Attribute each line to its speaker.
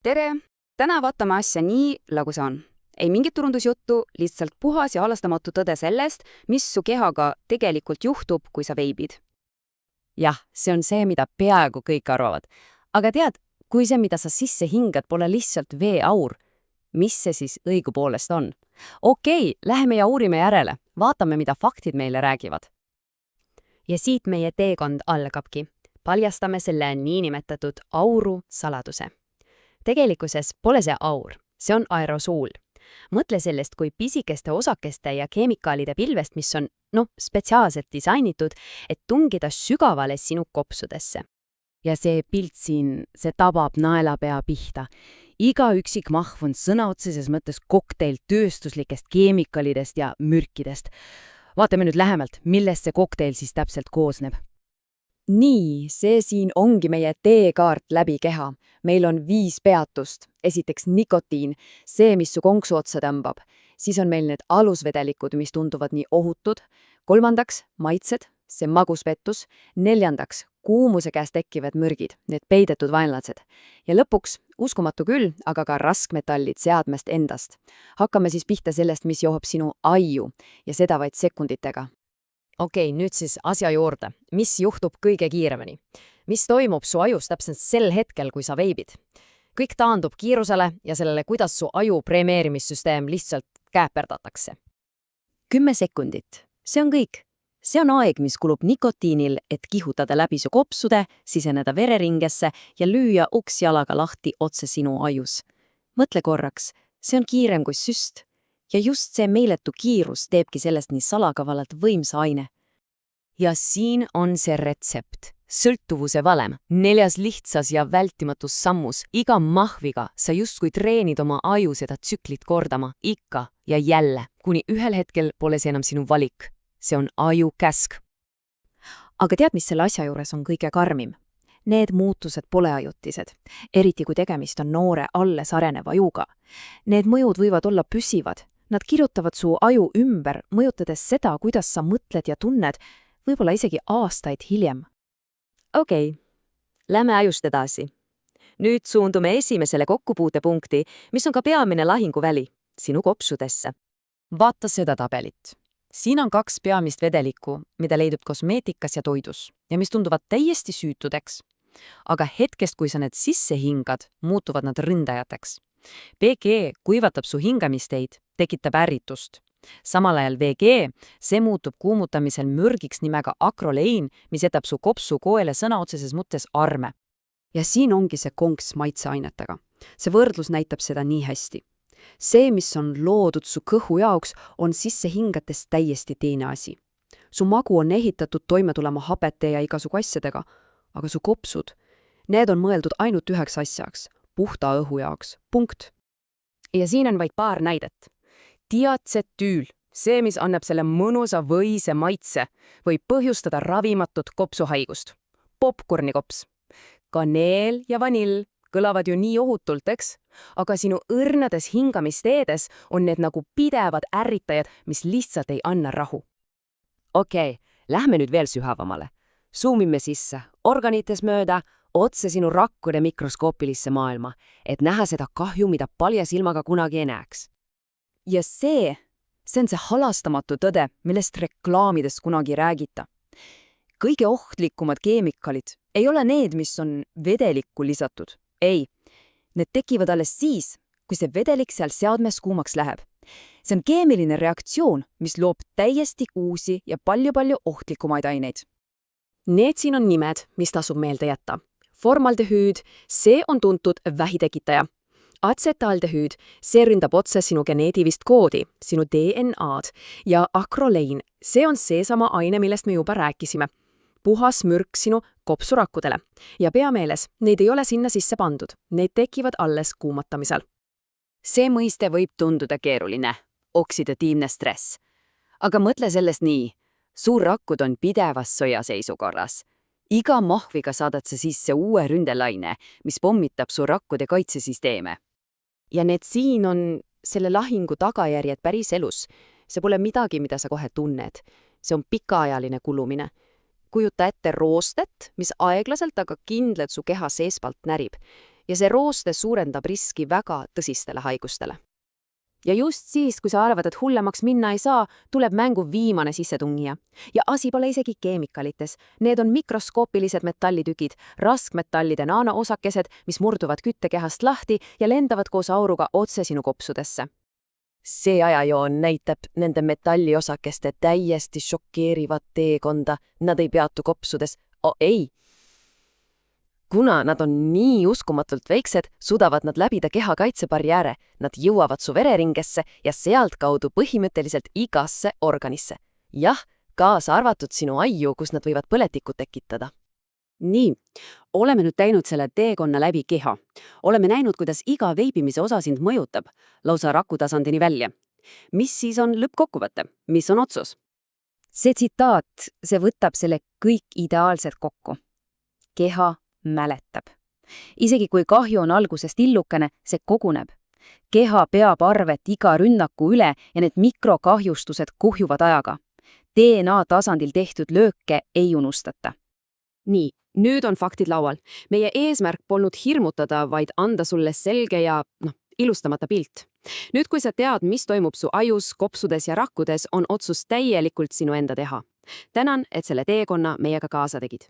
Speaker 1: tere! Täna vaatame asja nii, nagu see on. Ei mingit turundusjuttu, lihtsalt puhas ja halastamatu tõde sellest, mis su kehaga tegelikult juhtub, kui sa veibid.
Speaker 2: Jah, see on see, mida peaaegu kõik arvavad. Aga tead, kui see, mida sa sisse hingad, pole lihtsalt veeaur, mis see siis õigupoolest on? Okei, läheme ja uurime järele. Vaatame, mida faktid meile räägivad.
Speaker 3: Ja siit meie teekond algabki. Paljastame selle niinimetatud auru saladuse. Tegelikkuses pole see aur, see on aerosool. Mõtle sellest kui pisikeste osakeste ja keemikaalide pilvest, mis on, spetsiaalselt disainitud, et tungida sügavale sinu kopsudesse.
Speaker 2: Ja see pilt siin, see tabab naelapea pihta. Iga üksik mahv on sõna otseses mõttes kokteil tööstuslikest keemikalidest ja mürkidest. Vaatame nüüd lähemalt, millest see kokteil siis täpselt koosneb.
Speaker 4: Nii, see siin ongi meie teekaart läbi keha. Meil on 5 peatust. Esiteks nikotiin, see, mis su konksu otsa tõmbab. Siis on meil need alusvedelikud, mis tunduvad nii ohutud. 3. maitsed, see maguspettus. 4. kuumuse käest tekkivad mürgid, need peidetud vaenlased. Ja lõpuks, uskumatu küll, aga ka raskmetallid seadmest endast. Hakkame siis pihta sellest, mis johab sinu aiu ja seda vaid sekunditega.
Speaker 3: Okei, nüüd siis asja juurde. Mis juhtub kõige kiiremini? Mis toimub su ajus täpselt sel hetkel, kui sa veibid? Kõik taandub kiirusele ja sellele, kuidas su aju premeerimissüsteem lihtsalt käeperdatakse.
Speaker 4: 10 sekundit. See on kõik. See on aeg, mis kulub nikotiinil, et kihutada läbi su kopsude, siseneda vereringesse ja lüüa uks jalaga lahti otse sinu ajus. Mõtle korraks, see on kiirem kui süst. Ja just see meeletu kiirus teebki sellest nii salakavalalt võimsa aine.
Speaker 2: Ja siin on see retsept. Sõltuvuse valem, 4 lihtsas ja vältimatus sammus. Iga mahviga sa justkui treenid oma aju seda tsüklit kordama ikka ja jälle, kuni ühel hetkel pole see enam sinu valik. See on aju käsk.
Speaker 4: Aga tead, mis selle asja juures on kõige karmim? Need muutused pole ajutised, eriti kui tegemist on noore alles areneva ajuga. Need mõjud võivad olla püsivad. Nad kirjutavad su aju ümber, mõjutades seda, kuidas sa mõtled ja tunned, võib-olla isegi aastaid hiljem.
Speaker 5: Okei, lähme ajust edasi. Nüüd suundume esimesele kokkupuutepunkti, mis on ka peamine lahinguväli, sinu kopsudesse.
Speaker 2: Vaata seda tabelit. Siin on 2 peamist vedelikku, mida leidub kosmeetikas ja toidus ja mis tunduvad täiesti süütudeks. Aga hetkest, kui sa need sisse hingad, muutuvad nad ründajateks. PG kuivatab su hingamisteid, tekitab ärritust. Samal ajal VG, see muutub kuumutamisel mürgiks nimega akrolein, mis jätab su kopsu koele sõna otseses mõttes arme.
Speaker 1: Ja siin ongi see konks maitseainetega. See võrdlus näitab seda nii hästi. See, mis on loodud su kõhu jaoks, on sisse hingates täiesti teine asi. Su magu on ehitatud toime tulema hapete ja igasugu asjadega, aga su kopsud, need on mõeldud ainult üheks asjaks, puhta õhu jaoks. Punkt.
Speaker 3: Ja siin on vaid paar näidet. Diacetüül, see, mis annab selle mõnusa võise maitse, võib põhjustada ravimatut kopsuhaigust. Popcornikops. Kaneel ja vanill kõlavad ju nii ohutult, eks? Aga sinu õrnades hingamisteedes on need nagu pidevad ärritajad, mis lihtsalt ei anna rahu.
Speaker 5: Okei, lähme nüüd veel sühavamale. Zoomime sisse, organites mööda, otse sinu rakkude mikroskoopilisse maailma, et näha seda kahju, mida palja silmaga kunagi ei näeks.
Speaker 4: Ja see on see halastamatu tõde, millest reklaamides kunagi ei räägita. Kõige ohtlikumad keemikalid ei ole need, mis on vedelikku lisatud. Ei, need tekivad alles siis, kui see vedelik seal seadmes kuumaks läheb. See on keemiline reaktsioon, mis loob täiesti uusi ja palju-palju ohtlikumaid aineid.
Speaker 3: Need siin on nimed, mis tasub meelde jätta. Formaldehüüd, see on tuntud vähitekitaja. Acetaldehüüd, see ründab otse sinu geneetilist koodi, sinu DNA-d. Ja akrolein, see on seesama aine, millest me juba rääkisime. Puhas mürk sinu kopsurakkudele. Ja pea meeles, neid ei ole sinna sisse pandud. Need tekivad alles kuumatamisel.
Speaker 2: See mõiste võib tunduda keeruline, oksidatiivne stress. Aga mõtle sellest nii. Su rakud on pidevas sõjaseisukorras. Iga mahviga saadad sa sisse uue ründelaine, mis pommitab su rakkude kaitsesüsteeme.
Speaker 3: Ja need siin on selle lahingu tagajärjed päris elus. See pole midagi, mida sa kohe tunned. See on pikaajaline kulumine. Kujuta ette roostet, mis aeglaselt, aga kindlalt su keha seespalt närib. ja see rooste suurendab riski väga tõsistele haigustele. Ja just siis, kui sa arvad, et hullemaks minna ei saa, tuleb mängu viimane sissetungija. Ja asi pole isegi keemikalites. Need on mikroskoopilised metallitükid, raskmetallide naanoosakesed, mis murduvad küttekehast lahti ja lendavad koos auruga otse sinu kopsudesse.
Speaker 6: See ajajoon näitab nende metalliosakeste täiesti šokeerivat teekonda. Nad ei peatu kopsudes. Ei! Kuna nad on nii uskumatult väiksed, suudavad nad läbida keha kaitsebarjääre, nad jõuavad su vereringesse ja sealtkaudu põhimõtteliselt igasse organisse. Jah, kaasa arvatud sinu aiu, kus nad võivad põletikku tekitada.
Speaker 1: Nii, oleme nüüd teinud selle teekonna läbi keha. Oleme näinud, kuidas iga veibimise osa sind mõjutab, lausa rakutasandini välja. Mis siis on lõppkokkuvõte? Mis on otsus?
Speaker 2: See tsitaat, see võtab selle kõik ideaalselt kokku. Keha mäletab. Isegi kui kahju on algusest illukene, see koguneb. Keha peab arvet iga rünnaku üle ja need mikrokahjustused kuhjuvad ajaga. DNA tasandil tehtud lööke ei unustata.
Speaker 3: Nii, nüüd on faktid laual. Meie eesmärk polnud hirmutada, vaid anda sulle selge ja ilustamata pilt. Nüüd, kui sa tead, mis toimub su ajus, kopsudes ja rakkudes, on otsus täielikult sinu enda teha. Tänan, et selle teekonna meiega kaasa tegid.